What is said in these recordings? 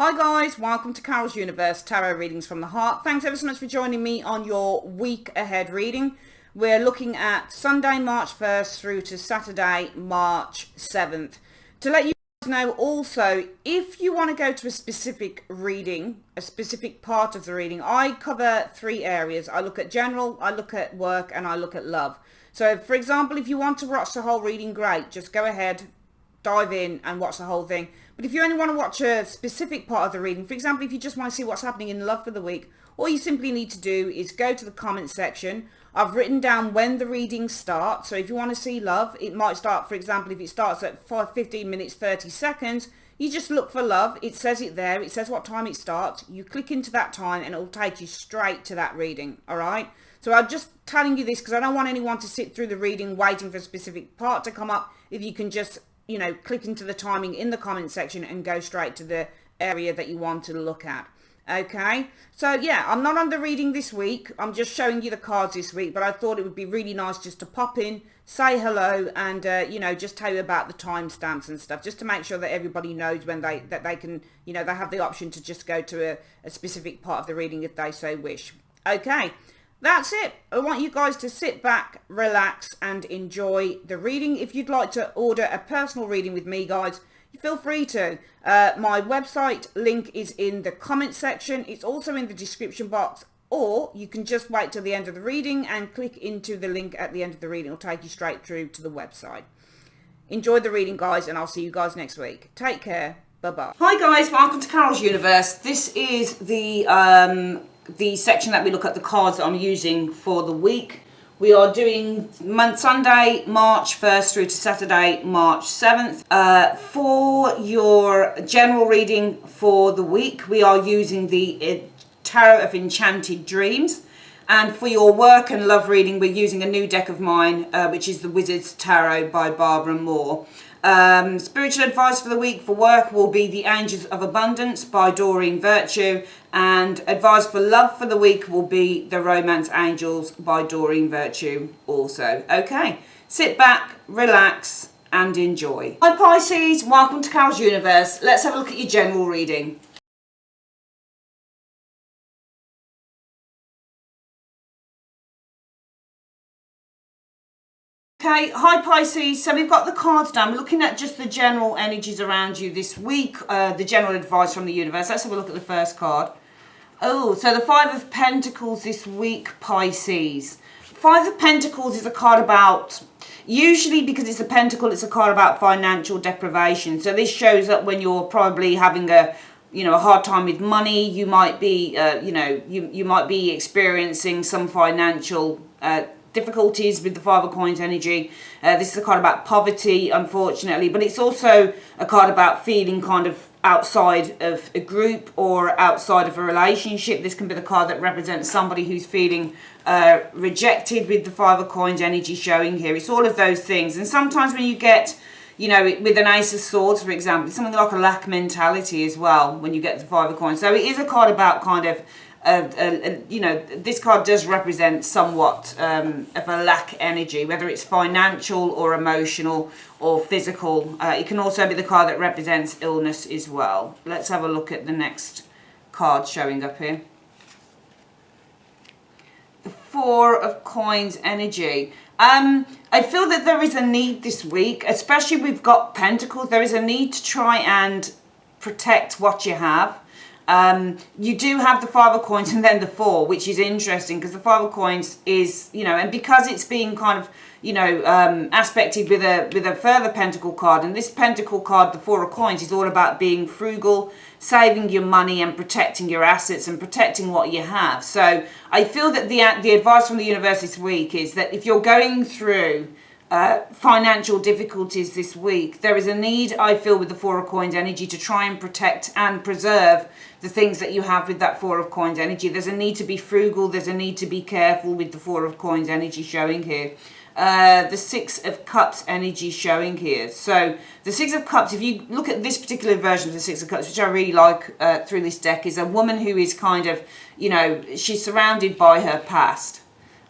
Hi guys, welcome to Carol's Universe Tarot Readings from the Heart. Thanks ever so much for joining me on your week ahead reading. We're looking at Sunday, March 1st through to Saturday, March 7th. To let you guys know also, if you want to go to a specific reading, a specific part of the reading, I cover three areas. I look at general, I look at work, and I look at love. So for example, if you want to watch the whole reading, great. Just go ahead, dive in and watch the whole thing. But if you only want to watch a specific part of the reading, for example, if you just want to see what's happening in love for the week, all you simply need to do is go to the comment section. I've written down when the reading starts. So if you want to see love, it might start, for example, if it starts at 15 minutes 30 seconds, you just look for love. It says it there. It says what time it starts. You click into that time and it will take you straight to that reading. All right. So I'm just telling you this because I don't want anyone to sit through the reading waiting for a specific part to come up. If you can just click into the timing in the comment section and go straight to the area that you want to look at. Okay, so yeah, I'm not on the reading this week. I'm just showing you the cards this week, but I thought it would be really nice just to pop in, say hello, and just tell you about the timestamps and stuff, just to make sure that everybody knows when they can, they have the option to just go to a specific part of the reading if they so wish. Okay. That's it. I want you guys to sit back, relax, and enjoy the reading. If you'd like to order a personal reading with me, guys, feel free to. My website link is in the comment section. It's also in the description box. Or you can just wait till the end of the reading and click into the link at the end of the reading. It'll take you straight through to the website. Enjoy the reading, guys, and I'll see you guys next week. Take care. Bye-bye. Hi, guys. Welcome to Carol's Universe. This is the section that we look at the cards that I'm using for the week. We are doing Sunday, March 1st through to Saturday, March 7th. For your general reading for the week, we are using the Tarot of Enchanted Dreams. And for your work and love reading, we're using a new deck of mine, which is the Wizard's Tarot by Barbara Moore. Spiritual advice for the week for work will be The Angels of Abundance by Doreen Virtue, and advice for love for the week will be The Romance Angels by Doreen Virtue also. Okay, sit back, relax, and enjoy. Hi Pisces, welcome to Carol's Universe. Let's have a look at your general reading. Okay, hi Pisces, so we've got the cards down. We're looking at just the general energies around you this week, the general advice from the universe. Let's have a look at the first card. Oh, so the Five of Pentacles this week, Pisces. Five of Pentacles is a card about, usually because it's a pentacle, it's a card about financial deprivation. So this shows up when you're probably having a hard time with money. You might be, you might be experiencing some financial difficulties with the Five of Coins energy. This is a card about poverty, unfortunately, but it's also a card about feeling kind of outside of a group or outside of a relationship. This can be the card that represents somebody who's feeling rejected with the Five of Coins energy showing here. It's all of those things. And sometimes when you get, with an Ace of Swords, for example, it's something like a lack mentality as well when you get the Five of Coins. So it is a card about kind of this card does represent somewhat of a lack energy, whether it's financial or emotional or physical. It can also be the card that represents illness as well. Let's have a look at the next card showing up here. The Four of Coins energy. I feel that there is a need this week, especially we've got Pentacles. There is a need to try and protect what you have. You do have the Five of Coins and then the Four, which is interesting because the Five of Coins is, and because it's being kind of, aspected with a further Pentacle card, and this Pentacle card, the Four of Coins, is all about being frugal, saving your money and protecting your assets and protecting what you have. So I feel that the advice from the universe this week is that if you're going through financial difficulties this week, there is a need, I feel, with the Four of Coins energy to try and protect and preserve the things that you have with that Four of Coins energy. There's a need to be frugal. There's a need to be careful with the Four of Coins energy showing here. The Six of Cups energy showing here. So the Six of Cups, if you look at this particular version of the Six of Cups, which I really like through this deck, is a woman who is kind of, she's surrounded by her past.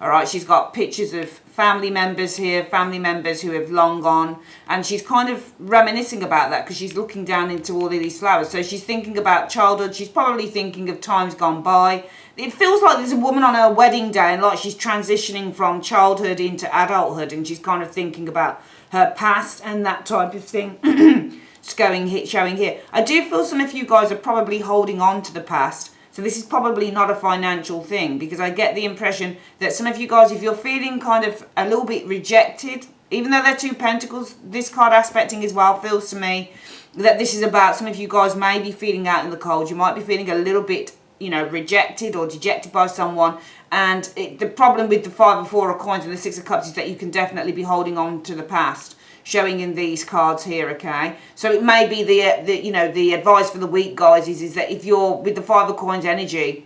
All right, she's got pictures of family members here, family members who have long gone, and she's kind of reminiscing about that because she's looking down into all of these flowers. So she's thinking about childhood. She's probably thinking of times gone by. It feels like there's a woman on her wedding day and like she's transitioning from childhood into adulthood, and she's kind of thinking about her past and that type of thing. Showing here. I do feel some of you guys are probably holding on to the past. So this is probably not a financial thing, because I get the impression that some of you guys, if you're feeling kind of a little bit rejected, even though they're two pentacles, this card aspecting as well feels to me that this is about some of you guys may be feeling out in the cold. You might be feeling a little bit, you know, rejected or dejected by someone. And the problem with the 5 and 4 of coins and the 6 of cups is that you can definitely be holding on to the past, showing in these cards here. Okay, so it may be the you know, the advice for the week, guys, is that if you're with the 5 of coins energy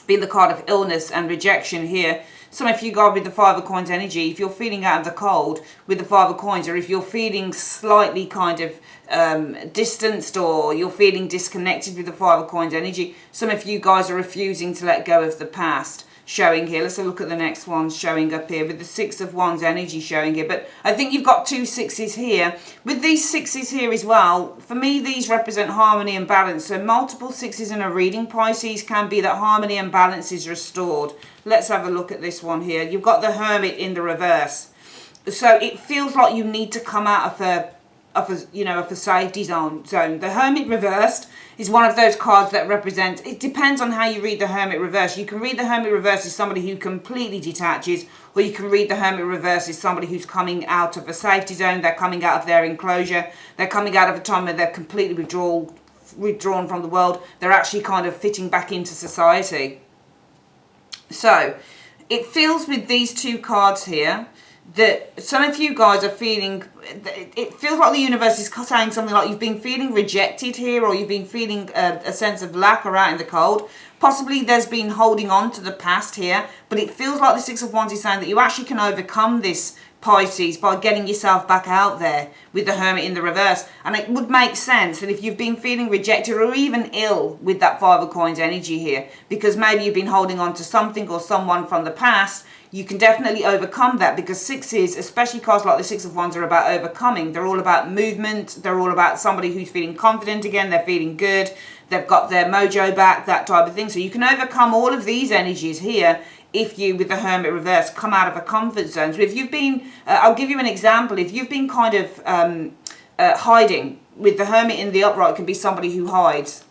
being the card of illness and rejection here, some of you guys with the 5 of coins energy, if you're feeling out of the cold with the 5 of coins, or if you're feeling slightly kind of distanced, or you're feeling disconnected with the 5 of coins energy, some of you guys are refusing to let go of the past, showing here. Let's have a look at the next one showing up here with the 6 of wands energy showing here. But I think you've got 2 6s here. With these 6s here as well, for me these represent harmony and balance. So multiple 6s in a reading, Pisces, can be that harmony and balance is restored. Let's have a look at this one here. You've got the Hermit in the reverse. So it feels like you need to come out of a safety zone. The Hermit reversed is one of those cards that represents, it depends on how you read the Hermit reverse. You can read the Hermit reverse as somebody who completely detaches, or you can read the Hermit reverse as somebody who's coming out of a safety zone. They're coming out of their enclosure. They're coming out of a time where they're completely withdrawn from the world. They're actually kind of fitting back into society. So it feels with these 2 cards here that some of you guys are feeling, it feels like the universe is saying something like you've been feeling rejected here, or you've been feeling a sense of lack or out in the cold. Possibly there's been holding on to the past here, but it feels like the 6 of wands is saying that you actually can overcome this, Pisces, by getting yourself back out there with the Hermit in the reverse. And it would make sense that if you've been feeling rejected or even ill with that 5 of coins energy here, because maybe you've been holding on to something or someone from the past, you can definitely overcome that, because 6s, especially cards like the 6 of wands, are about overcoming. They're all about movement. They're all about somebody who's feeling confident again. They're feeling good. They've got their mojo back, that type of thing. So you can overcome all of these energies here if you, with the Hermit reverse, come out of a comfort zone. So if you've been, I'll give you an example. If you've been kind of hiding, with the Hermit in the upright, can be somebody who hides.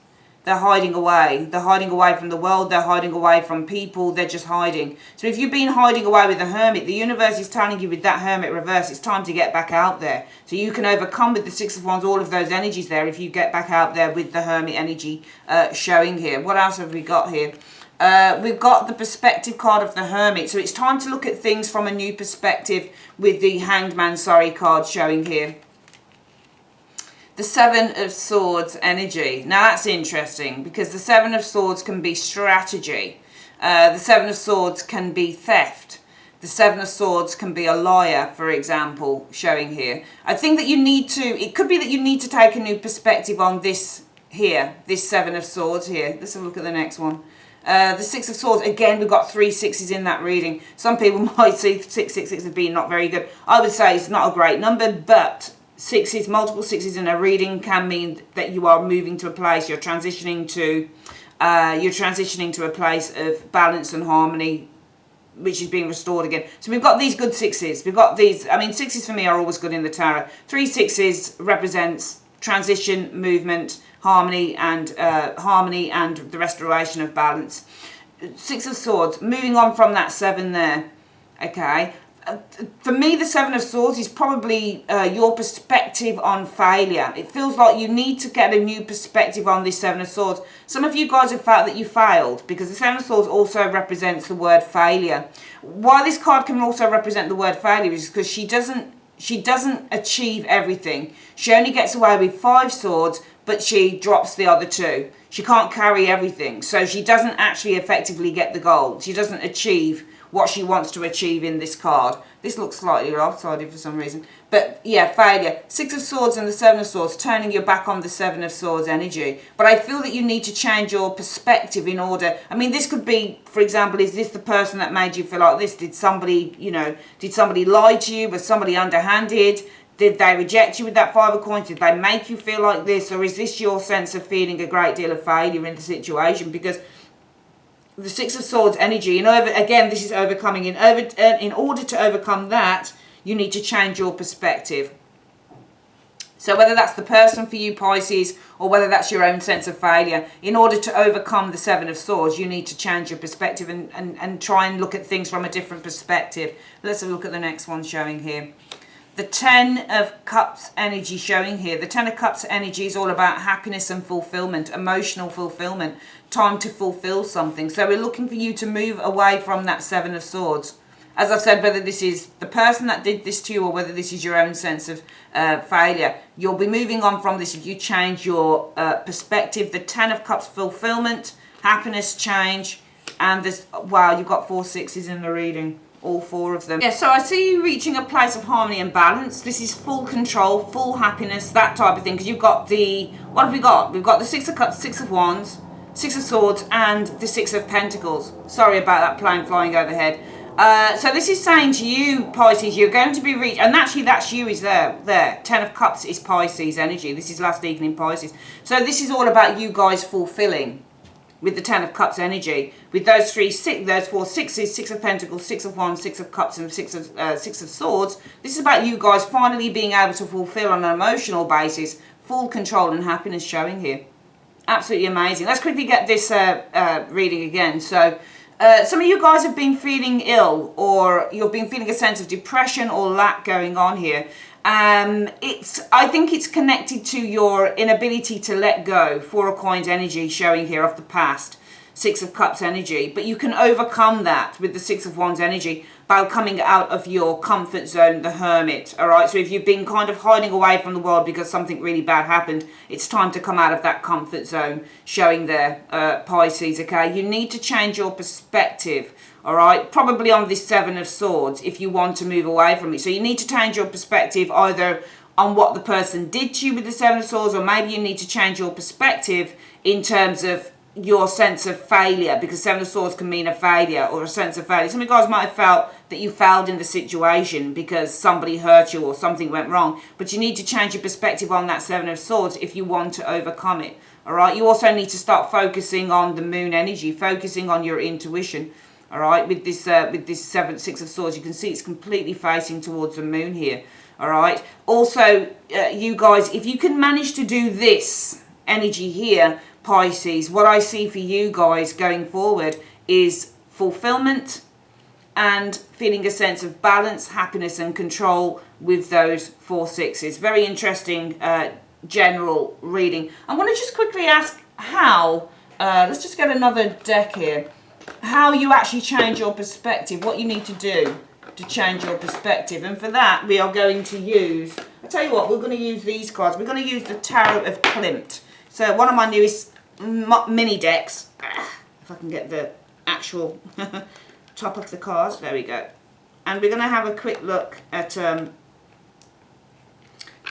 They're hiding away. They're hiding away from the world. They're hiding away from people. They're just hiding. So if you've been hiding away with the Hermit, the universe is telling you with that Hermit reverse, it's time to get back out there. So you can overcome with the 6 of wands all of those energies there if you get back out there with the Hermit energy showing here. What else have we got here? We've got the perspective card of the Hermit. So it's time to look at things from a new perspective with the Hanged Man, card showing here. The 7 of Swords energy. Now that's interesting, because the 7 of Swords can be strategy. The 7 of Swords can be theft. The 7 of Swords can be a liar, for example, showing here. I think that you need to, it could be that you need to take a new perspective on this here, this 7 of Swords here. Let's have a look at the next one. The 6 of Swords, again, we've got 3 6s in that reading. Some people might see 666 as being not very good. I would say it's not a great number, but 6s, multiple 6s in a reading can mean that you are moving to a place, you're transitioning to a place of balance and harmony, which is being restored again. So we've got these good 6s. We've got these, I mean, 6s for me are always good in the tarot. 3 6s represents transition, movement, harmony, and the restoration of balance. 6 of Swords, moving on from that 7 there, okay. For me, the 7 of Swords is probably your perspective on failure. It feels like you need to get a new perspective on this 7 of Swords. Some of you guys have felt that you failed, because the 7 of Swords also represents the word failure. Why this card can also represent the word failure is because she doesn't achieve everything. She only gets away with 5 swords, but she drops the other 2. She can't carry everything, so she doesn't actually effectively get the goal. She doesn't achieve what she wants to achieve in this card. This looks slightly lopsided for some reason. But yeah, failure. Six of Swords and the Seven of Swords, turning your back on the Seven of Swords energy. But I feel that you need to change your perspective in order. I mean, this could be, for example, is this the person that made you feel like this? Did somebody, you know, did somebody lie to you? Was somebody underhanded? Did they reject you with that Five of Coins? Did they make you feel like this? Or is this your sense of feeling a great deal of failure in the situation? Because the Six of Swords energy, and again, this is overcoming. In order to overcome that, you need to change your perspective. So whether that's the person for you, Pisces, or whether that's your own sense of failure, in order to overcome the Seven of Swords, you need to change your perspective and try and look at things from a different perspective. Let's have a look at the next one showing here. The Ten of Cups energy showing here. The Ten of Cups energy is all about happiness and fulfillment, emotional fulfillment, time to fulfill something. So we're looking for you to move away from that Seven of Swords. As I've said, whether this is the person that did this to you or whether this is your own sense of failure, you'll be moving on from this if you change your perspective. The Ten of Cups, fulfillment, happiness, change, and this, wow, you've got 4 sixes in the reading. All 4 of them. Yeah, so I see you reaching a place of harmony and balance. This is full control, full happiness, that type of thing. Because you've got the, what have we got? We've got the Six of Cups, Six of Wands, Six of Swords, and the Six of Pentacles. Sorry about that plane flying overhead. So this is saying to you, Pisces, you're going to be reached, and actually that's you is there. Ten of Cups is Pisces energy. This is last evening Pisces. So this is all about you guys fulfilling with the Ten of Cups energy. With those 4 sixes, Six of Pentacles, Six of Wands, Six of Cups, and Six of Swords. This is about you guys finally being able to fulfill on an emotional basis, full control and happiness showing here. Absolutely amazing. Let's quickly get this reading again. So some of you guys have been feeling ill, or you've been feeling a sense of depression or lack going on here. I think it's connected to your inability to let go. 4 of Coins energy showing here of the past. Six of Cups energy. But you can overcome that with the Six of Wands energy by coming out of your comfort zone, the Hermit. Alright, so if you've been kind of hiding away from the world because something really bad happened, it's time to come out of that comfort zone, showing there, Pisces, okay? You need to change your perspective. Alright, probably on this Seven of Swords if you want to move away from it. So you need to change your perspective either on what the person did to you with the Seven of Swords, or maybe you need to change your perspective in terms of your sense of failure, because Seven of Swords can mean a failure or a sense of failure. Some of you guys might have felt that you failed in the situation because somebody hurt you or something went wrong, but you need to change your perspective on that Seven of Swords if you want to overcome it. Alright, you also need to start focusing on the Moon energy, focusing on your intuition. All right, with this Six of Swords, you can see it's completely facing towards the Moon here. All right. Also, you guys, if you can manage to do this energy here, Pisces, what I see for you guys going forward is fulfillment and feeling a sense of balance, happiness, and control with those 4 sixes. Very interesting general reading. I want to just quickly ask how. Let's just get another deck here. How you actually change your perspective, what you need to do to change your perspective. And for that, we are going to use, I'll tell you what, we're going to use these cards. We're going to use the Tarot of Klimt. So one of my newest mini decks, if I can get the actual top of the cards, there we go. And we're going to have a quick look at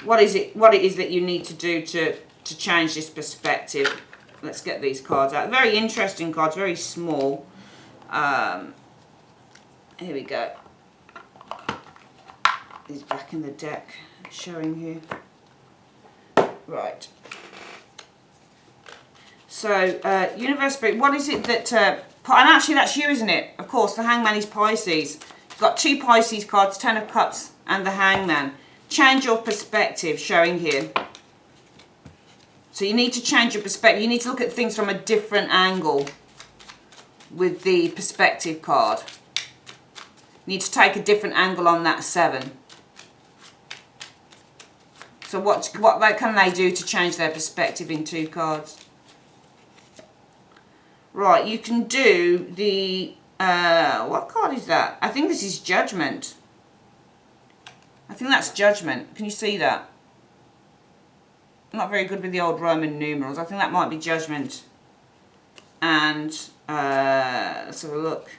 what it is that you need to do to change this perspective. Let's get these cards out. Very interesting cards, very small. Here we go. He's back in the deck, showing here. Right. So, Universe Spirit, what is it that... and actually that's you, isn't it? Of course, the Hangman is Pisces. You've got 2 Pisces cards, 10 of Cups and the Hangman. Change your perspective, showing here. So you need to change your perspective. You need to look at things from a different angle with the perspective card. You need to take a different angle on that 7. So what can they do to change their perspective in 2 cards? Right, you can do the... what card is that? I think this is Judgment. I think that's Judgment. Can you see that? I'm not very good with the old Roman numerals. I think that might be Judgment. And let's have a look.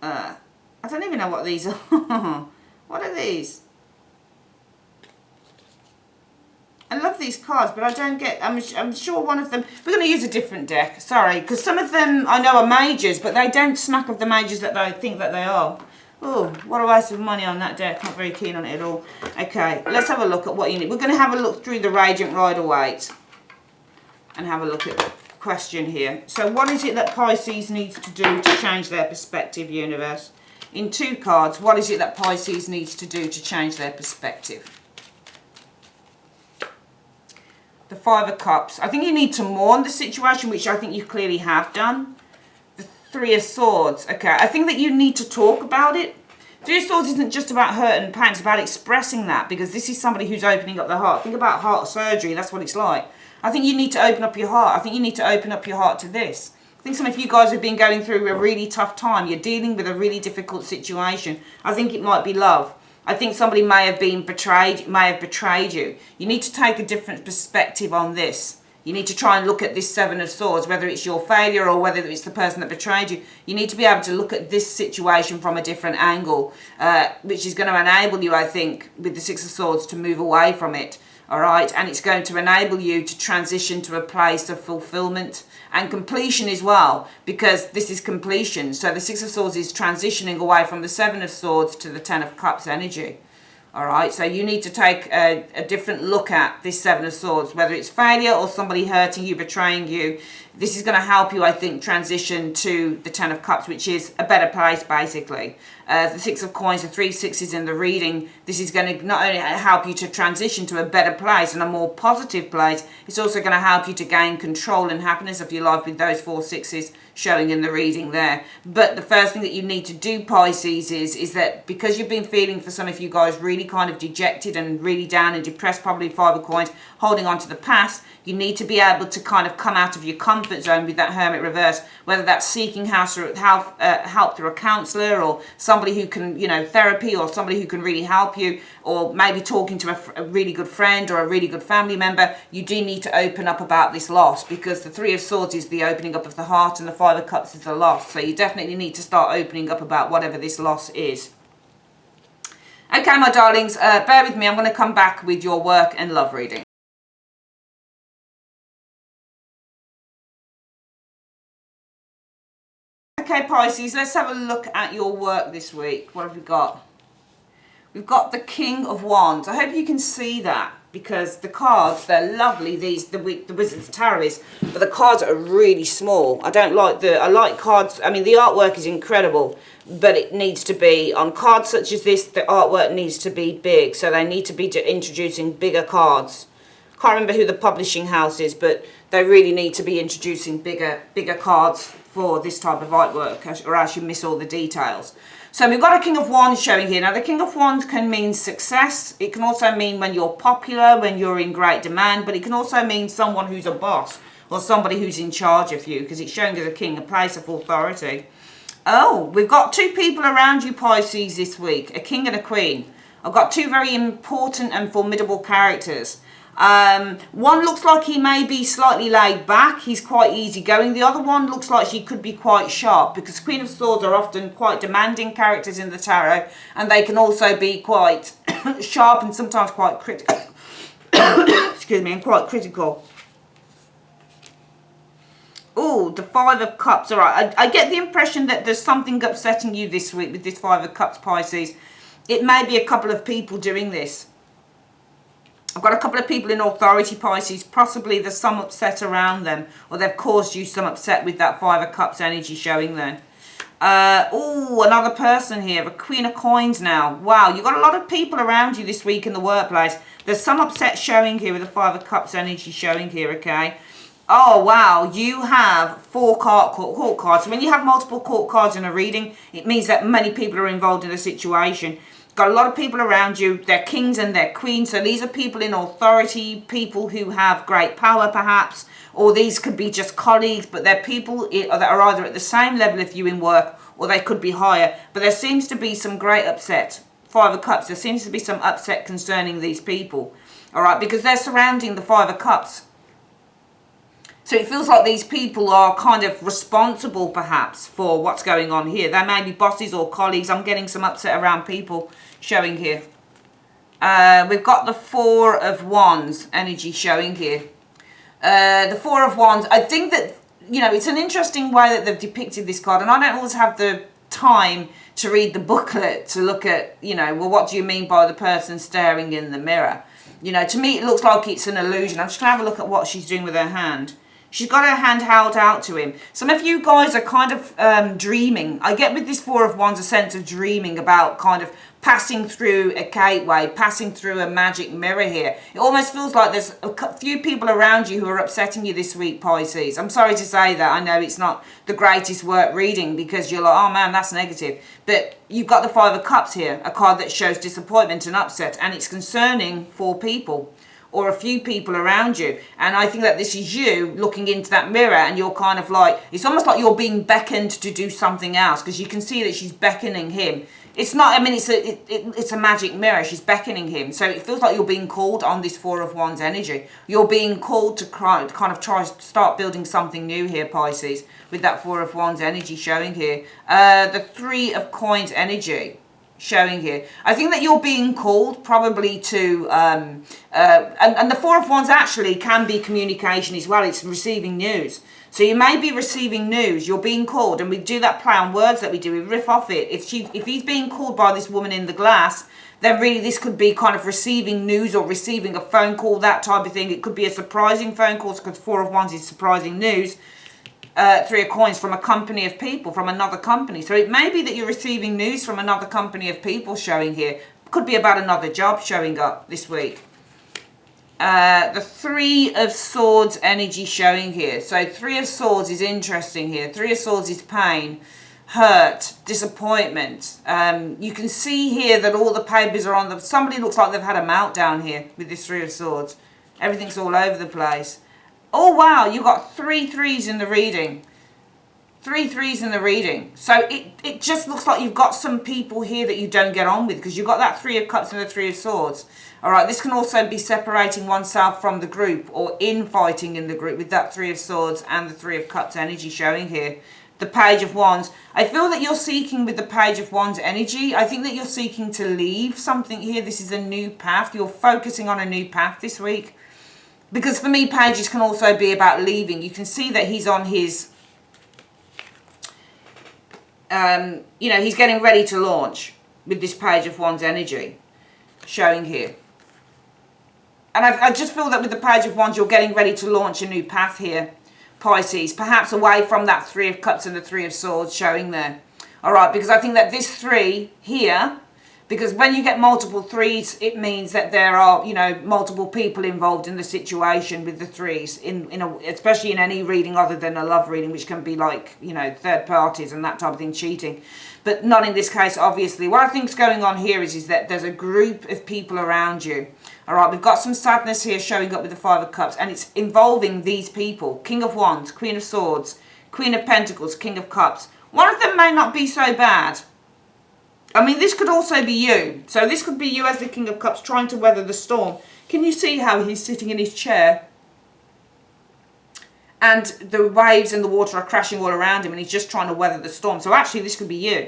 I don't even know what these are. What are these? I love these cards, but I don't get... I'm sure one of them... We're going to use a different deck. Sorry, because some of them I know are majors, but they don't smack of the majors that I think that they are. Oh, what a waste of money on that deck. Not very keen on it at all. Okay, let's have a look at what you need. We're going to have a look through the Radiant Rider-Waite and have a look at the question here. So what is it that Pisces needs to do to change their perspective, universe? In 2 cards, what is it that Pisces needs to do to change their perspective? The 5 of Cups. I think you need to mourn the situation, which I think you clearly have done. The 3 of Swords. Okay, I think that you need to talk about it. 3 of Swords isn't just about hurt and pain, it's about expressing that, because this is somebody who's opening up their heart. Think about heart surgery, that's what it's like. I think you need to open up your heart. I think you need to open up your heart to this. I think some of you guys have been going through a really tough time. You're dealing with a really difficult situation. I think it might be love. I think somebody may have betrayed you. You need to take a different perspective on this. You need to try and look at this 7 of Swords, whether it's your failure or whether it's the person that betrayed you. You need to be able to look at this situation from a different angle, which is going to enable you, I think, with the 6 of Swords, to move away from it. All right, and it's going to enable you to transition to a place of fulfillment and completion as well, because this is completion. So the 6 of Swords is transitioning away from the 7 of Swords to the 10 of Cups energy. All right, so you need to take a different look at this 7 of Swords, whether it's failure or somebody hurting you, betraying you. This is going to help you, I think, transition to the 10 of Cups, which is a better place, basically. The 6 of Coins, the 3 sixes in the reading, this is going to not only help you to transition to a better place and a more positive place, it's also going to help you to gain control and happiness of your life with those 4 sixes showing in the reading there. But the first thing that you need to do, Pisces, is that because you've been feeling, for some of you guys, really kind of dejected and really down and depressed, probably 5 of Coins, holding on to the past, you need to be able to kind of come out of your comfort zone with that Hermit reverse, whether that's seeking help through a counsellor or somebody who can, therapy, or somebody who can really help you, or maybe talking to a really good friend or a really good family member. You do need to open up about this loss, because the 3 of Swords is the opening up of the heart and the 5 of Cups is the loss. So you definitely need to start opening up about whatever this loss is. Okay, my darlings, bear with me. I'm going to come back with your work and love reading. Okay, Pisces, let's have a look at your work this week. What have we got? We've got the King of Wands. I hope you can see that, because the cards, they're lovely. The Wizard's Tarot is, but the cards are really small. I like cards. I mean, the artwork is incredible, but it needs to be, on cards such as this, the artwork needs to be big. So they need to be introducing bigger cards. Can't remember who the publishing house is, but they really need to be introducing bigger cards for this type of artwork, or else you miss all the details. So we've got a King of Wands showing here. Now the King of Wands can mean success. It can also mean when you're popular, when you're in great demand, but it can also mean someone who's a boss or somebody who's in charge of you, because it's showing as a king, a place of authority. Oh, we've got 2 people around you, Pisces, this week, a king and a queen. I've got 2 very important and formidable characters. One looks like he may be slightly laid back. He's quite easygoing. The other one looks like she could be quite sharp, because Queen of Swords are often quite demanding characters in the tarot, and they can also be quite sharp and sometimes quite critical. Excuse me, and quite critical. Oh, the 5 of Cups. All right, I get the impression that there's something upsetting you this week with this 5 of Cups, Pisces. It may be a couple of people doing this. I've got a couple of people in authority, Pisces. Possibly there's some upset around them, or they've caused you some upset with that 5 of Cups energy showing there. Oh, another person here, a Queen of Coins now. Wow, you've got a lot of people around you this week in the workplace. There's some upset showing here with the 5 of Cups energy showing here, okay? Oh, wow, you have 4 court cards. So when you have multiple court cards in a reading, it means that many people are involved in a situation. Got a lot of people around you. They're kings and they're queens. So these are people in authority, people who have great power perhaps, or these could be just colleagues, but they're people that are either at the same level as you in work, or they could be higher. But there seems to be some great upset. 5 of Cups, there seems to be some upset concerning these people. All right, because they're surrounding the 5 of Cups. So it feels like these people are kind of responsible perhaps for what's going on here. They may be bosses or colleagues. I'm getting some upset around people showing here. We've got the Four of Wands energy showing here. The Four of Wands, I think that, you know, it's an interesting way that they've depicted this card. And I don't always have the time to read the booklet to look at, you know, well, what do you mean by the person staring in the mirror? You know, to me, it looks like it's an illusion. I'm just going to have a look at what she's doing with her hand. She's got her hand held out to him. Some of you guys are kind of dreaming. I get with this Four of Wands a sense of dreaming about kind of passing through a gateway, passing through a magic mirror here. It almost feels like there's a few people around you who are upsetting you this week, Pisces. I'm sorry to say that. I know it's not the greatest work reading because you're like, oh man, that's negative. But you've got the Five of Cups here, a card that shows disappointment and upset, and it's concerning for people or a few people around you. And I think that this is you looking into that mirror and you're kind of like, it's almost like you're being beckoned to do something else, because you can see that she's beckoning him. It's not, I mean, it's a magic mirror. She's beckoning him. So it feels like you're being called on this Four of Wands energy. You're being called to kind of try to start building something new here, Pisces, with that Four of Wands energy showing here. The Three of Coins energy showing here. I think that you're being called probably to, and the Four of Wands actually can be communication as well. It's receiving news. So you may be receiving news, you're being called, and we do that play on words that we do, we riff off it. If he's being called by this woman in the glass, then really this could be kind of receiving news or receiving a phone call, that type of thing. It could be a surprising phone call, because Four of Wands is surprising news. Three of Coins from a company of people, from another company. So it may be that you're receiving news from another company of people showing here. Could be about another job showing up this week. The Three of Swords energy showing here. So Three of Swords is interesting here. Three of Swords is pain, hurt, disappointment. You can see here that all the papers are on the... Somebody looks like they've had a meltdown here with this Three of Swords. Everything's all over the place. Oh, wow, you got 3 threes in the reading. 3 threes in the reading. So it just looks like you've got some people here that you don't get on with, because you've got that Three of Cups and the Three of Swords. All right, this can also be separating oneself from the group or infighting in the group with that Three of Swords and the Three of Cups energy showing here. The Page of Wands. I feel that you're seeking with the Page of Wands energy. I think that you're seeking to leave something here. This is a new path. You're focusing on a new path this week. Because for me, pages can also be about leaving. You can see that he's on his... you know, he's getting ready to launch with this Page of Wands energy showing here. And I just feel that with the Page of Wands, you're getting ready to launch a new path here, Pisces. Perhaps away from that Three of Cups and the Three of Swords showing there. All right, because I think that this 3 here, because when you get multiple 3s, it means that there are, you know, multiple people involved in the situation with the 3s, especially in any reading other than a love reading, which can be like, you know, third parties and that type of thing, cheating. But not in this case, obviously. What I think is going on here is that there's a group of people around you. All right, we've got some sadness here showing up with the Five of Cups, and it's involving these people. King of Wands, Queen of Swords, Queen of Pentacles, King of Cups. One of them may not be so bad. I mean, this could also be you. So this could be you as the King of Cups trying to weather the storm. Can you see how he's sitting in his chair? And the waves and the water are crashing all around him, and he's just trying to weather the storm. So actually, this could be you.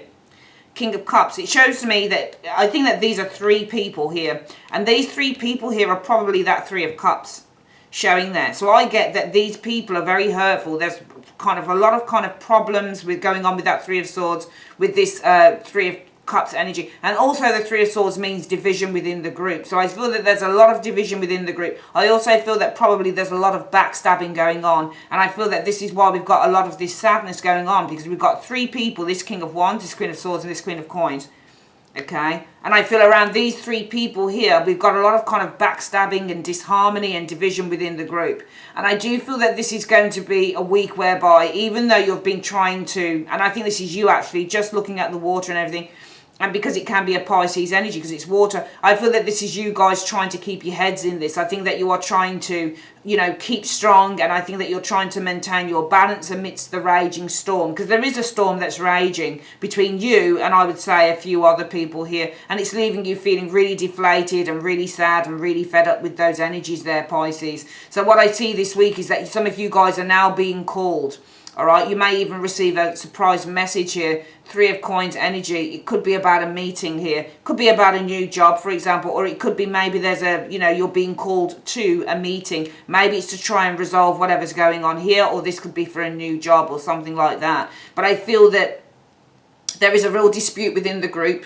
King of Cups. It shows to me that I think that these are 3 people here. And these 3 people here are probably that Three of Cups showing there. So I get that these people are very hurtful. There's kind of a lot of kind of problems with going on with that Three of Swords, with this Three of Cups energy. And also the Three of Swords means division within the group. So I feel that there's a lot of division within the group. I also feel that probably there's a lot of backstabbing going on. And I feel that this is why we've got a lot of this sadness going on, because we've got 3 people, this King of Wands, this Queen of Swords, and this Queen of Coins. Okay? And I feel around these 3 people here, we've got a lot of kind of backstabbing and disharmony and division within the group. And I do feel that this is going to be a week whereby, even though you've been trying to, and I think this is you actually, just looking at the water and everything, and because it can be a Pisces energy, because it's water, I feel that this is you guys trying to keep your heads in this. I think that you are trying to, you know, keep strong, and I think that you're trying to maintain your balance amidst the raging storm, because there is a storm that's raging between you and I would say a few other people here, and it's leaving you feeling really deflated and really sad and really fed up with those energies there, Pisces. So what I see this week is that some of you guys are now being called. All right, you may even receive a surprise message here. 3 of Coins energy. It could be about a meeting here. Could be about a new job, for example, or it could be maybe there's a, you know, you're being called to a meeting. Maybe it's to try and resolve whatever's going on here, or this could be for a new job or something like that. But I feel that there is a real dispute within the group.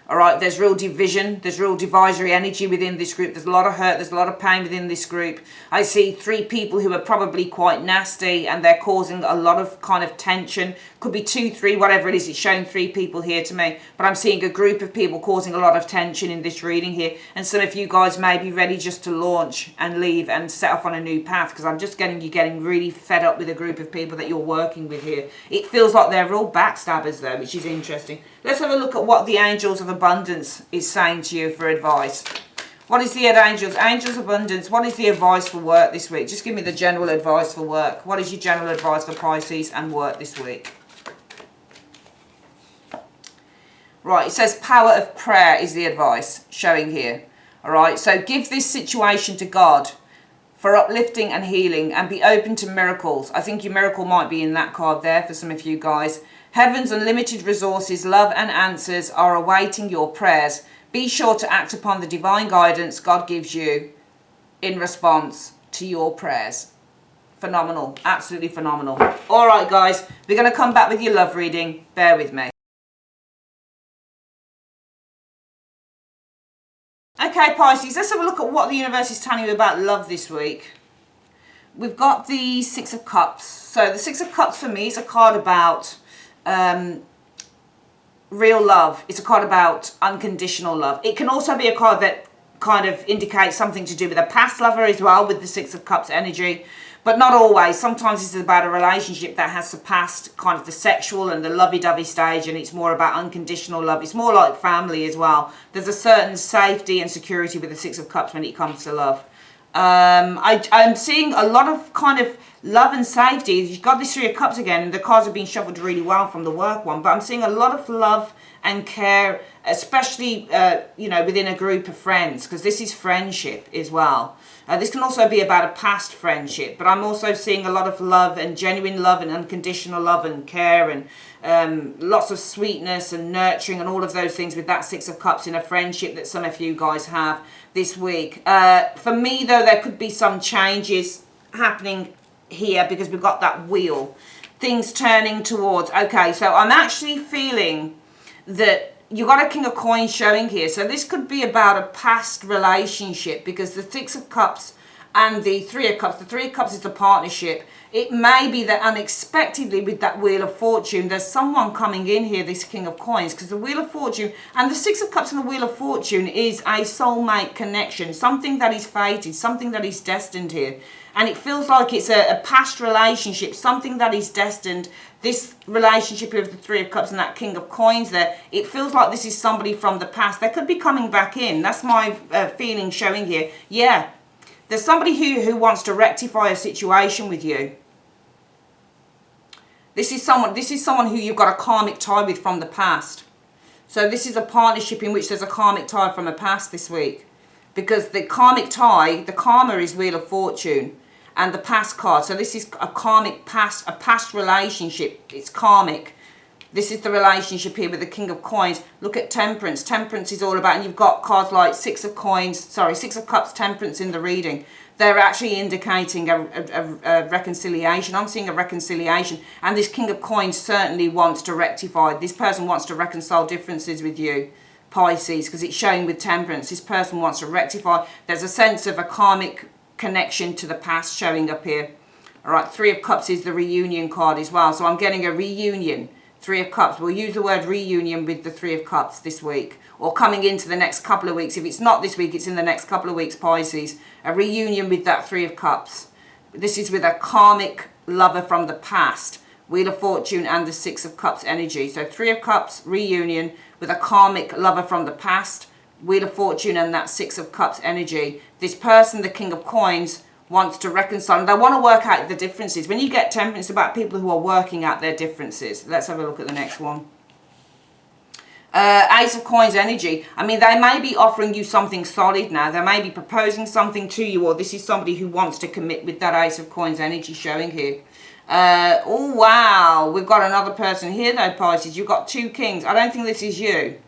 All right, there's real division, there's real divisory energy within this group. There's a lot of hurt, there's a lot of pain within this group. I see 3 people who are probably quite nasty, and they're causing a lot of kind of tension. Could be 2, 3, whatever it is. It's showing 3 people here to me. But I'm seeing a group of people causing a lot of tension in this reading here. And some of you guys may be ready just to launch and leave and set off on a new path, because I'm just getting you getting really fed up with a group of people that you're working with here. It feels like they're real backstabbers though, which is interesting. Let's have a look at what the Angels of Abundance is saying to you for advice. What is the Angels? Angels of Abundance, what is the advice for work this week? Just give me the general advice for work. What is your general advice for Pisces and work this week? Right, it says power of prayer is the advice showing here. All right, so give this situation to God for uplifting and healing, and be open to miracles. I think your miracle might be in that card there for some of you guys. Heaven's unlimited resources, love and answers are awaiting your prayers. Be sure to act upon the divine guidance God gives you in response to your prayers. Phenomenal, absolutely phenomenal. All right, guys, we're going to come back with your love reading. Bear with me. Okay, Pisces, let's have a look at what the universe is telling you about love this week. We've got the 6 of Cups. So the 6 of Cups for me is a card about real love. It's a card about unconditional love. It can also be a card that kind of indicates something to do with a past lover as well, with the 6 of Cups energy. But not always. Sometimes it's about a relationship that has surpassed kind of the sexual and the lovey-dovey stage, and it's more about unconditional love. It's more like family as well. There's a certain safety and security with the 6 of Cups when it comes to love. I'm seeing a lot of kind of love and safety. You've got this 3 of Cups again, and the cards have been shuffled really well from the work one. But I'm seeing a lot of love and care, especially, you know, within a group of friends, because this is friendship as well. This can also be about a past friendship, but I'm also seeing a lot of love and genuine love and unconditional love and care, and lots of sweetness and nurturing and all of those things with that 6 of Cups in a friendship that some of you guys have this week. For me, though, there could be some changes happening here because we've got that wheel. Things turning towards, okay, so I'm actually feeling that you got a King of Coins showing here. So this could be about a past relationship, because the 6 of Cups and the 3 of Cups, the 3 of Cups is the partnership. It may be that unexpectedly with that Wheel of Fortune, there's someone coming in here, this King of Coins, because the Wheel of Fortune and the 6 of Cups and the Wheel of Fortune is a soulmate connection, something that is fated, something that is destined here. And it feels like it's a past relationship, something that is destined. This relationship with the 3 of Cups and that King of Coins there, it feels like this is somebody from the past. They could be coming back in. That's my feeling showing here. Yeah, there's somebody who wants to rectify a situation with you. This is someone who you've got a karmic tie with from the past. So this is a partnership in which there's a karmic tie from the past this week. Because the karmic tie, the karma is Wheel of Fortune and the past card. So this is a karmic past, a past relationship. It's karmic. This is the relationship here with the King of Coins. Look at Temperance. Temperance is all about, and you've got cards like 6 of Cups, Temperance in the reading. They're actually indicating a reconciliation. I'm seeing a reconciliation. And this King of Coins certainly wants to rectify. This person wants to reconcile differences with you, Pisces, because it's showing with Temperance. This person wants to rectify. There's a sense of a karmic connection to the past showing up here. All right, 3 of Cups is the reunion card as well. So I'm getting a reunion. 3 of Cups. We'll use the word reunion with the 3 of Cups this week, or coming into the next couple of weeks. If it's not this week, it's in the next couple of weeks, Pisces. A reunion with that 3 of Cups. This is with a karmic lover from the past, Wheel of Fortune and the Six of Cups energy. So Three of Cups, reunion with a karmic lover from the past. Wheel of Fortune and that Six of Cups energy. This person, the King of Coins, wants to reconcile. And they want to work out the differences. When you get Temperance, it's about people who are working out their differences. Let's have a look at the next one. Ace of Coins energy. I mean, they may be offering you something solid now. They may be proposing something to you, or this is somebody who wants to commit with that Ace of Coins energy showing here. Oh, wow. We've got another person here, though, Pisces. You've got two kings. I don't think this is you.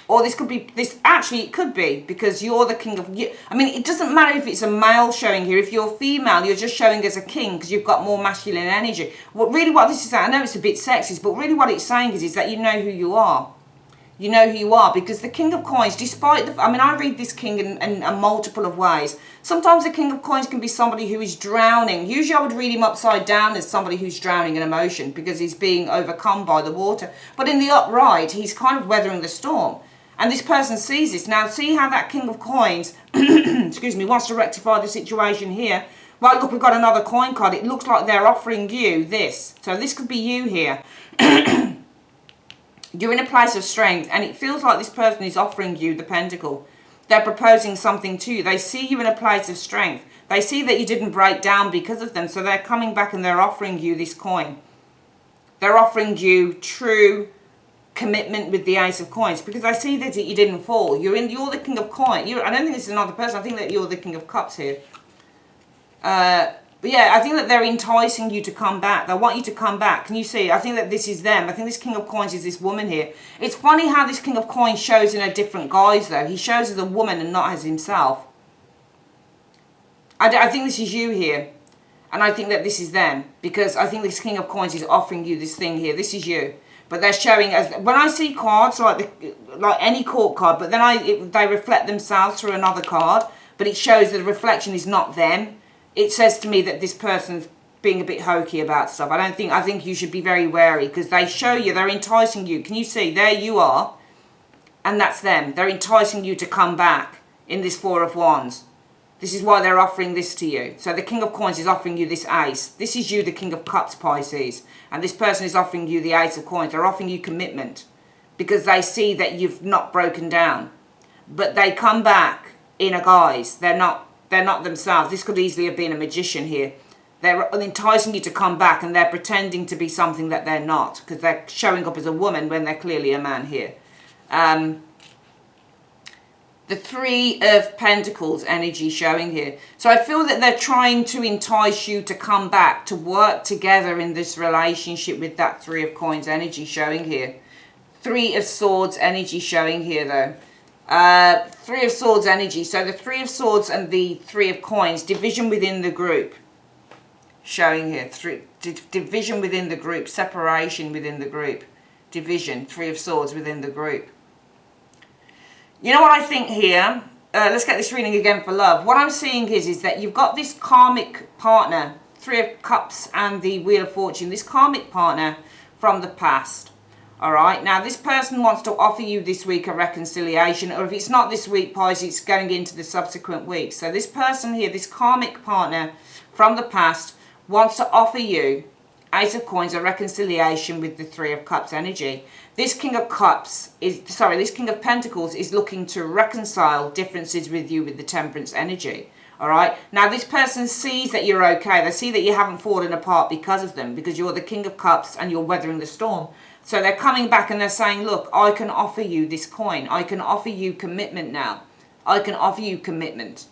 Or this could be, actually it could be, because you're the king of, I mean, it doesn't matter if it's a male showing here. If you're female, you're just showing as a king because you've got more masculine energy. Really what this is saying, I know it's a bit sexist, but really what it's saying is that you know who you are. You know who you are, because the King of Coins, despite the, I mean, I read this king in a multiple of ways. Sometimes the King of Coins can be somebody who is drowning. Usually I would read him upside down as somebody who's drowning in emotion because he's being overcome by the water. But in the upright, he's kind of weathering the storm. And this person sees this. Now, see how that King of Coins, excuse me, wants to rectify the situation here. Right, look, we've got another coin card. It looks like they're offering you this. So this could be you here. You're in a place of strength, and it feels like this person is offering you the pentacle. They're proposing something to you. They see you in a place of strength. They see that you didn't break down because of them, so they're coming back and they're offering you this coin. They're offering you true commitment with the Ace of Coins, because I see that you didn't fall. You're the King of Coins. I don't think this is another person. I think that you're the King of Cups here. But yeah, I think that they're enticing you to come back. They want you to come back. Can you see? I think that this is them. I think this King of Coins is this woman here. It's funny how this King of Coins shows in a different guise, though. He shows as a woman and not as himself. I think this is you here. And I think that this is them. Because I think this King of Coins is offering you this thing here. This is you. But they're showing as, when I see cards like any court card, but then they reflect themselves through another card, but it shows that the reflection is not them. It says to me that this person's being a bit hokey about stuff. I think you should be very wary, because they show you, they're enticing you. Can you see? There you are, and that's them. They're enticing you to come back in this Four of Wands. This is why they're offering this to you. So the King of Coins is offering you this Ace. This is you, the King of Cups, Pisces. And this person is offering you the Ace of Coins. They're offering you commitment because they see that you've not broken down. But they come back in a guise. They're not themselves. This could easily have been a magician here. They're enticing you to come back, and they're pretending to be something that they're not, because they're showing up as a woman when they're clearly a man here. The Three of Pentacles energy showing here. So I feel that they're trying to entice you to come back, to work together in this relationship with that Three of Coins energy showing here. Three of Swords energy showing here, though. Three of Swords energy. So the Three of Swords and the Three of Coins, division within the group showing here. Division within the group, separation within the group, division, Three of Swords within the group. You know what I think here? Let's get this reading again for love. What I'm seeing is that you've got this karmic partner, Three of Cups and the Wheel of Fortune, this karmic partner from the past. All right, now this person wants to offer you this week a reconciliation, or if it's not this week, Pisces, it's going into the subsequent weeks. So this person here, this karmic partner from the past, wants to offer you, Ace of Coins, a reconciliation with the Three of Cups energy. This King of this King of Pentacles is looking to reconcile differences with you with the Temperance energy. All right. Now this person sees that you're okay. They see that you haven't fallen apart because of them, because you're the King of Cups and you're weathering the storm. So they're coming back and they're saying, look, I can offer you this coin. I can offer you commitment now. I can offer you commitment.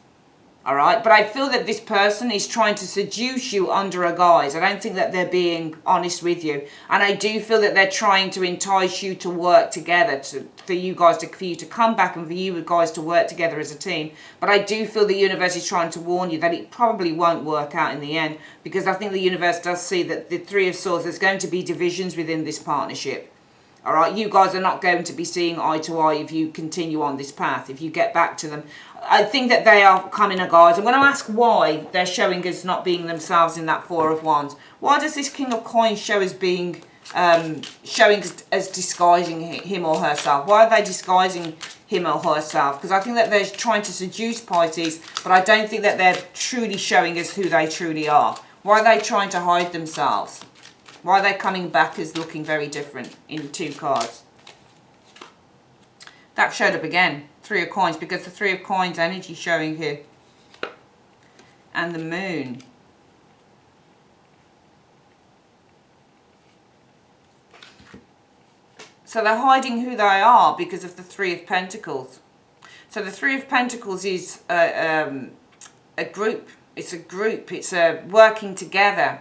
All right. But I feel that this person is trying to seduce you under a guise. I don't think that they're being honest with you. And I do feel that they're trying to entice you to work together, for you to come back and for you guys to work together as a team. But I do feel the universe is trying to warn you that it probably won't work out in the end, because I think the universe does see that the Three of Swords, there's going to be divisions within this partnership. All right, you guys are not going to be seeing eye to eye if you continue on this path, if you get back to them. I think that they are coming a guide. I'm going to ask why they're showing as not being themselves in that Four of Wands. Why does this King of Coins show as being, showing as disguising him or herself? Why are they disguising him or herself? Because I think that they're trying to seduce Pisces, but I don't think that they're truly showing as who they truly are. Why are they trying to hide themselves? Why are they coming back as looking very different in 2 cards? That showed up again. 3 of Coins, because the 3 of Coins energy showing here. And the Moon. So they're hiding who they are because of the 3 of Pentacles. So the 3 of Pentacles is a group. It's a group. It's a working together.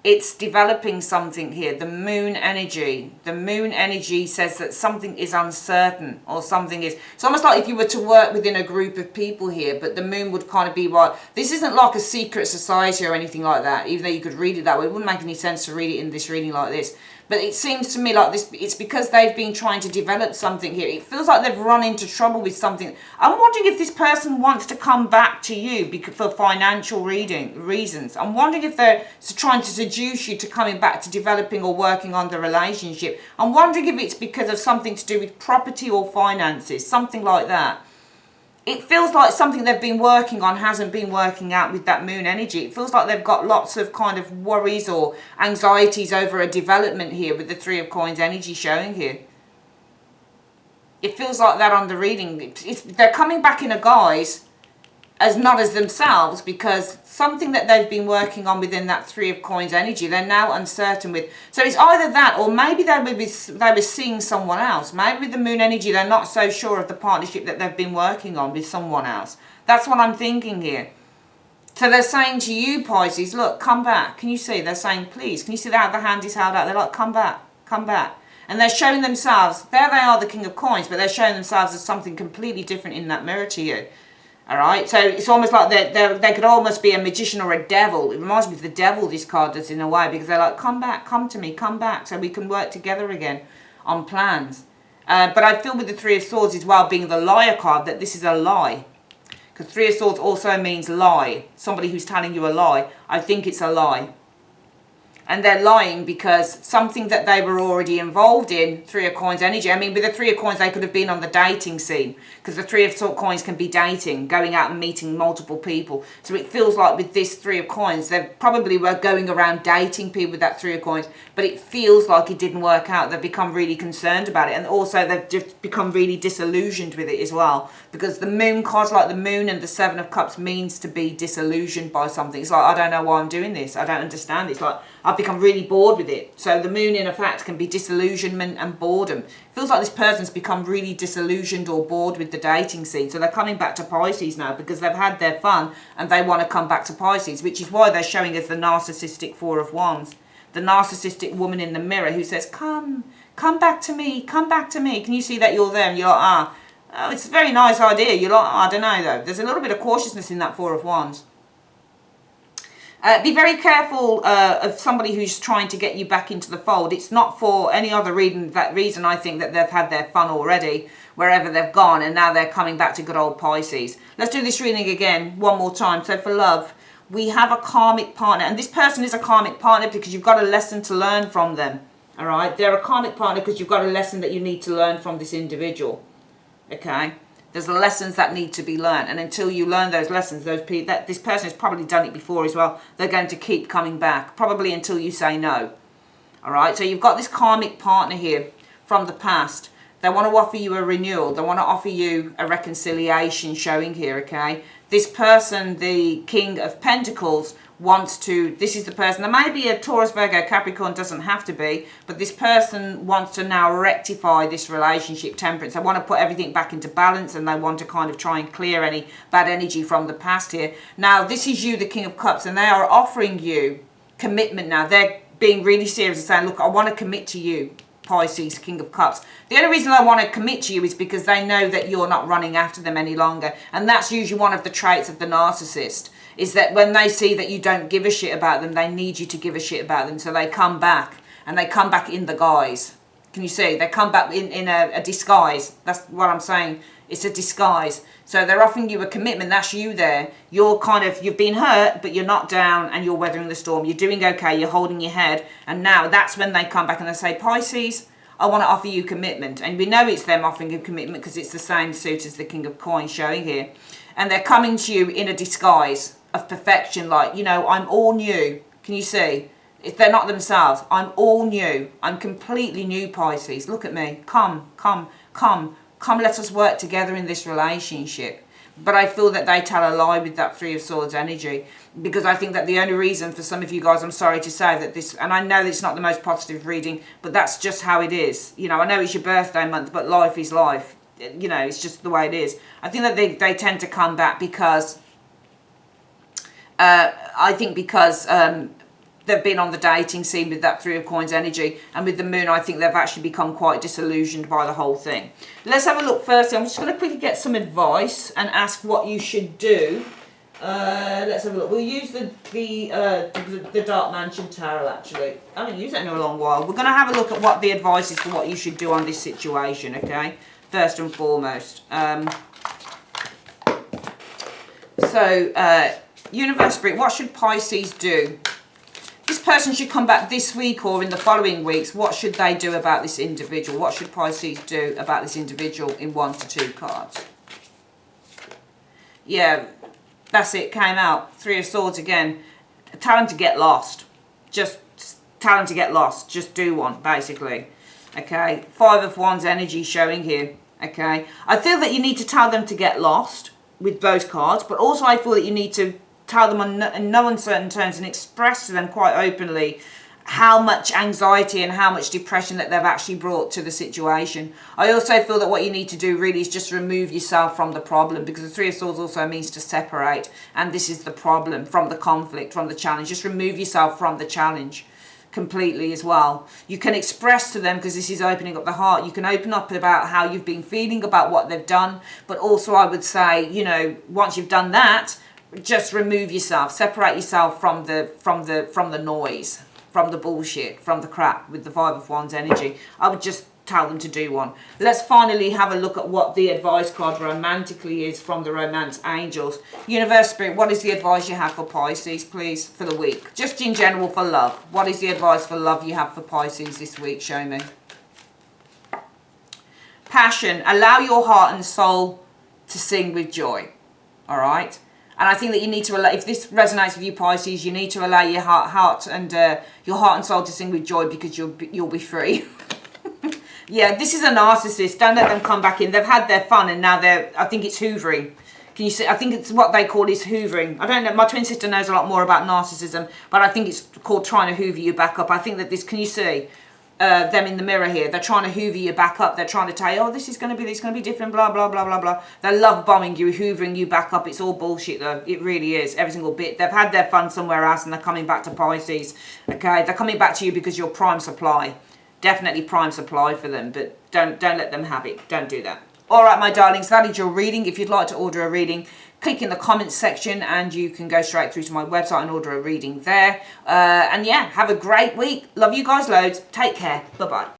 It's developing something here. The Moon energy. The Moon energy says that something is uncertain, or something is... It's almost like if you were to work within a group of people here, but the Moon would kind of be what... This isn't like a secret society or anything like that, even though you could read it that way. It wouldn't make any sense to read it in this reading like this. But it seems to me like this, it's because they've been trying to develop something here. It feels like they've run into trouble with something. I'm wondering if this person wants to come back to you because, for financial reasons. I'm wondering if they're trying to seduce you to coming back to developing or working on the relationship. I'm wondering if it's because of something to do with property or finances, something like that. It feels like something they've been working on hasn't been working out with that Moon energy. It feels like they've got lots of kind of worries or anxieties over a development here with the 3 of Coins energy showing here. It feels like that on the reading. They're coming back in a guise as not as themselves, because something that they've been working on within that 3 of Coins energy, they're now uncertain with. So it's either that, or maybe they were seeing someone else. Maybe with the Moon energy, they're not so sure of the partnership that they've been working on with someone else. That's what I'm thinking here. So they're saying to you, Pisces, look, come back. Can you see? They're saying, please. Can you see that the hand is held out? They're like, come back, come back. And they're showing themselves, there they are, the King of Coins, but they're showing themselves as something completely different in that mirror to you. All right, so it's almost like they could almost be a magician or a devil. It reminds me of the devil, this card does, in a way, because they're like, come back, come to me, come back, so we can work together again on plans. But I feel with the 3 of Swords as well, being the liar card, that this is a lie. Because 3 of Swords also means lie. Somebody who's telling you a lie. I think it's a lie. And they're lying because something that they were already involved in, 3 of Coins energy. I mean, with the 3 of Coins, they could have been on the dating scene, because the 3 of Coins can be dating, going out and meeting multiple people. So it feels like with this 3 of Coins, they probably were going around dating people with that 3 of Coins, but it feels like it didn't work out. They've become really concerned about it, and also they've just become really disillusioned with it as well, because the Moon cards, like the Moon and the 7 of Cups, means to be disillusioned by something. It's like, I don't know why I'm doing this. I don't understand. It's like, I've become really bored with it. So the Moon, in effect, can be disillusionment and boredom. It feels like this person's become really disillusioned or bored with the dating scene. So they're coming back to Pisces now because they've had their fun and they want to come back to Pisces, which is why they're showing us the narcissistic 4 of Wands. The narcissistic woman in the mirror who says, come back to me, come back to me. Can you see that you're there? And you're like, oh, it's a very nice idea. You're like, I don't know, though. There's a little bit of cautiousness in that 4 of Wands. Be very careful of somebody who's trying to get you back into the fold. It's not for any other reason. I think that they've had their fun already, wherever they've gone, and now they're coming back to good old Pisces. Let's do this reading again, one more time. So for love, we have a karmic partner, and this person is a karmic partner because you've got a lesson to learn from them. All right, they're a karmic partner because you've got a lesson that you need to learn from this individual. Okay. There's lessons that need to be learned, and until you learn those lessons, this person has probably done it before as well. They're going to keep coming back, probably until you say no. All right, so you've got this karmic partner here from the past. They want to offer you a renewal. They want to offer you a reconciliation showing here, okay? This person, the King of Pentacles, wants to, this is the person, there may be a Taurus, Virgo, Capricorn, doesn't have to be, but this person wants to now rectify this relationship, Temperance. They want to put everything back into balance, and they want to kind of try and clear any bad energy from the past here. Now, this is you, the King of Cups, and they are offering you commitment now. They're being really serious and saying, look, I want to commit to you, Pisces, King of Cups. The only reason they want to commit to you is because they know that you're not running after them any longer. And that's usually one of the traits of the narcissist, is that when they see that you don't give a shit about them, they need you to give a shit about them. So they come back, and they come back in the guise. Can you see? They come back in a disguise. That's what I'm saying. It's a disguise. So they're offering you a commitment. That's you there. You're you've been hurt, but you're not down, and you're weathering the storm. You're doing okay. You're holding your head. And now that's when they come back and they say, Pisces, I want to offer you commitment. And we know it's them offering you commitment because it's the same suit as the King of Coins showing here. And they're coming to you in a disguise of perfection, like, you know, I'm all new. Can you see? If they're not themselves, I'm all new. I'm completely new, Pisces. Look at me. Come, let us work together in this relationship. But I feel that they tell a lie with that Three of Swords energy, because I think that the only reason for some of you guys, I'm sorry to say that this, and I know that it's not the most positive reading, but that's just how it is. You know, I know it's your birthday month, but life is life. You know, it's just the way it is. I think that they tend to come back because, they've been on the dating scene with that Three of Coins energy, and with the moon, I think they've actually become quite disillusioned by the whole thing. Let's have a look firstly. I'm just going to quickly get some advice and ask what you should do. Let's have a look. We'll use the Dark Mansion Tarot, actually. I haven't used it in a long while. We're going to have a look at what the advice is for what you should do on this situation, okay? First and foremost. Universe Spirit, what should Pisces do? This person should come back this week or in the following weeks. What should they do about this individual? What should Pisces do about this individual in 1 to 2 cards? Yeah, that's it. Came out. Three of Swords again. Tell them to get lost. Just tell them to get lost. Just do one, basically. Okay. 5 of Wands energy showing here. Okay. I feel that you need to tell them to get lost with those cards, but also I feel that you need to tell them in no uncertain terms and express to them quite openly how much anxiety and how much depression that they've actually brought to the situation. I also feel that what you need to do really is just remove yourself from the problem, because the Three of Swords also means to separate, and this is the problem, from the conflict, from the challenge. Just remove yourself from the challenge completely as well. You can express to them, because this is opening up the heart, you can open up about how you've been feeling about what they've done, but also I would say, you know, once you've done that, just remove yourself, separate yourself from the noise, from the bullshit, from the crap with the 5 of Wands energy. I would just tell them to do one. Let's finally have a look at what the advice card romantically is from the Romance Angels. Universe Spirit, what is the advice you have for Pisces, please, for the week? Just in general for love. What is the advice for love you have for Pisces this week? Show me. Passion. Allow your heart and soul to sing with joy. All right? And I think that you need to allow, if this resonates with you, Pisces, you need to allow your heart and soul to sing with joy, because you'll be free. Yeah, this is a narcissist. Don't let them come back in. They've had their fun and now I think it's hoovering. Can you see? I think it's what they call is hoovering. I don't know. My twin sister knows a lot more about narcissism, but I think it's called trying to hoover you back up. I think that this, can you see? Them in the mirror here, they're trying to hoover you back up. They're trying to tell you, oh, this is going to be different, blah blah blah blah blah. They love bombing you, hoovering you back up. It's all bullshit though. It really is, every single bit. They've had their fun somewhere else and they're coming back to Pisces. Okay, they're coming back to you because you're prime supply, definitely prime supply for them. But don't let them have it. Don't do that. All right, my darlings, that is your reading. If you'd like to order a reading, click in the comments section and you can go straight through to my website and order a reading there. And yeah, have a great week. Love you guys loads. Take care. Bye-bye.